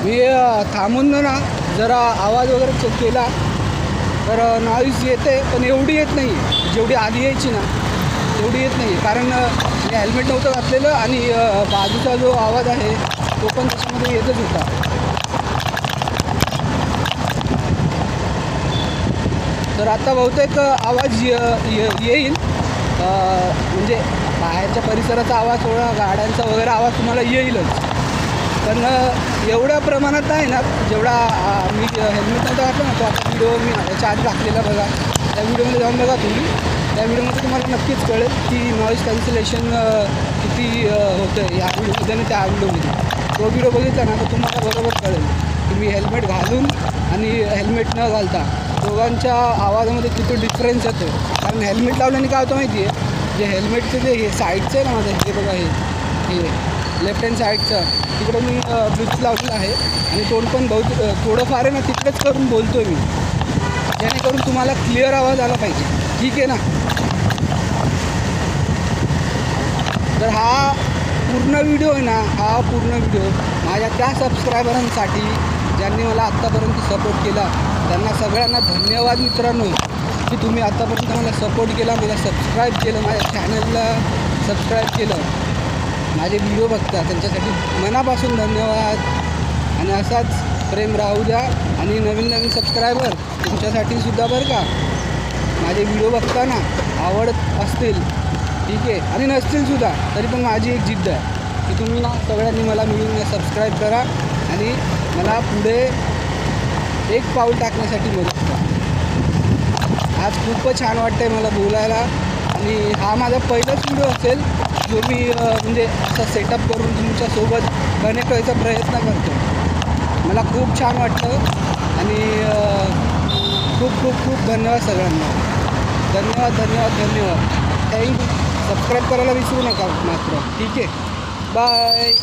मी थांबून ना जरा आवाज वगैरे चेक केला तर नॉईज येते, पण एवढी येत नाही जेवढी आधी यायची ना तेवढी येत नाही. कारण मी हेल्मेट नव्हतं घातलेलं आणि बाजूचा जो आवाज आहे तो पण त्याच्यामध्ये येतच होता. तर आता बहुतेक आवाज येईल, म्हणजे बाहेरच्या परिसराचा आवाज, थोडा गाड्यांचा वगैरे आवाज तुम्हाला येईलच. पण एवढ्या प्रमाणात आहे ना, जेवढा मी हेल्मेट नव्हता घातला ना, तो आता व्हिडिओ मी याच्या आधी टाकलेला बघा, त्या व्हिडिओमध्ये जाऊन बघा तुम्ही. त्या व्हिडिओमध्ये तुम्हाला नक्कीच कळेल की नॉईज कॅन्सलेशन किती होतं या व्हिडिओमध्ये आणि त्या व्हिडिओमध्ये. तो व्हिडिओ बघितला ना तर तुम्हाला बरोबर कळेल की मी हेल्मेट घालून आणि हेल्मेट न घालता दोघांच्या आवाजामध्ये किती डिफरन्स येतो. कारण हेल्मेट लावल्याने काय होतं माहिती आहे, जे हेल्मेटचं जे हे साईडचं आहे ना माझं, हे बघा हे लेफ्ट हँड साईडचं, तिकडं मी ब्लूटूथ लावलेलं आहे आणि तोंड पण थोडंफार आहे ना तिकडेच करून बोलतो आहे मी, जेणेकरून तुम्हाला क्लिअर आवाज आला पाहिजे. ठीक आहे ना. तर हा पूर्ण व्हिडिओ आहे ना, हा पूर्ण व्हिडिओ माझ्या त्या सबस्क्रायबरांसाठी ज्यांनी मला आत्तापर्यंत सपोर्ट केला, त्यांना सगळ्यांना धन्यवाद मित्रांनो, की तुम्ही आत्तापर्यंत मला सपोर्ट केला, मला सबस्क्राईब केलं, माझ्या चॅनलला सबस्क्राईब केलं, माझे व्हिडिओ बघता, त्यांच्यासाठी मनापासून धन्यवाद. आणि असाच प्रेम राहू द्या. आणि नवीन सबस्क्रायबर तुमच्यासाठीसुद्धा बरं का, माझे व्हिडिओ बघताना आवडत असतील ठीक आहे, आणि नसतीलसुद्धा तरी पण माझी एक जिद्द आहे की तुम्ही ना सगळ्यांनी मला मिळून सबस्क्राईब करा आणि मला पुढे एक पाऊल टाकण्यासाठी मदत करा. आज खूपच छान वाटतं आहे मला बोलायला. आणि हा माझा पहिलाच व्हिडिओ असेल जो मी म्हणजे असा सेटअप करून तुमच्यासोबत कनेक्ट व्हायचा प्रयत्न करतो. मला खूप छान वाटतं आणि खूप खूप खूप धन्यवाद सगळ्यांना. धन्यवाद धन्यवाद धन्यवाद. थँक्यू. सबस्क्राईब करायला विसरू नका मात्र. ठीक आहे. बाय.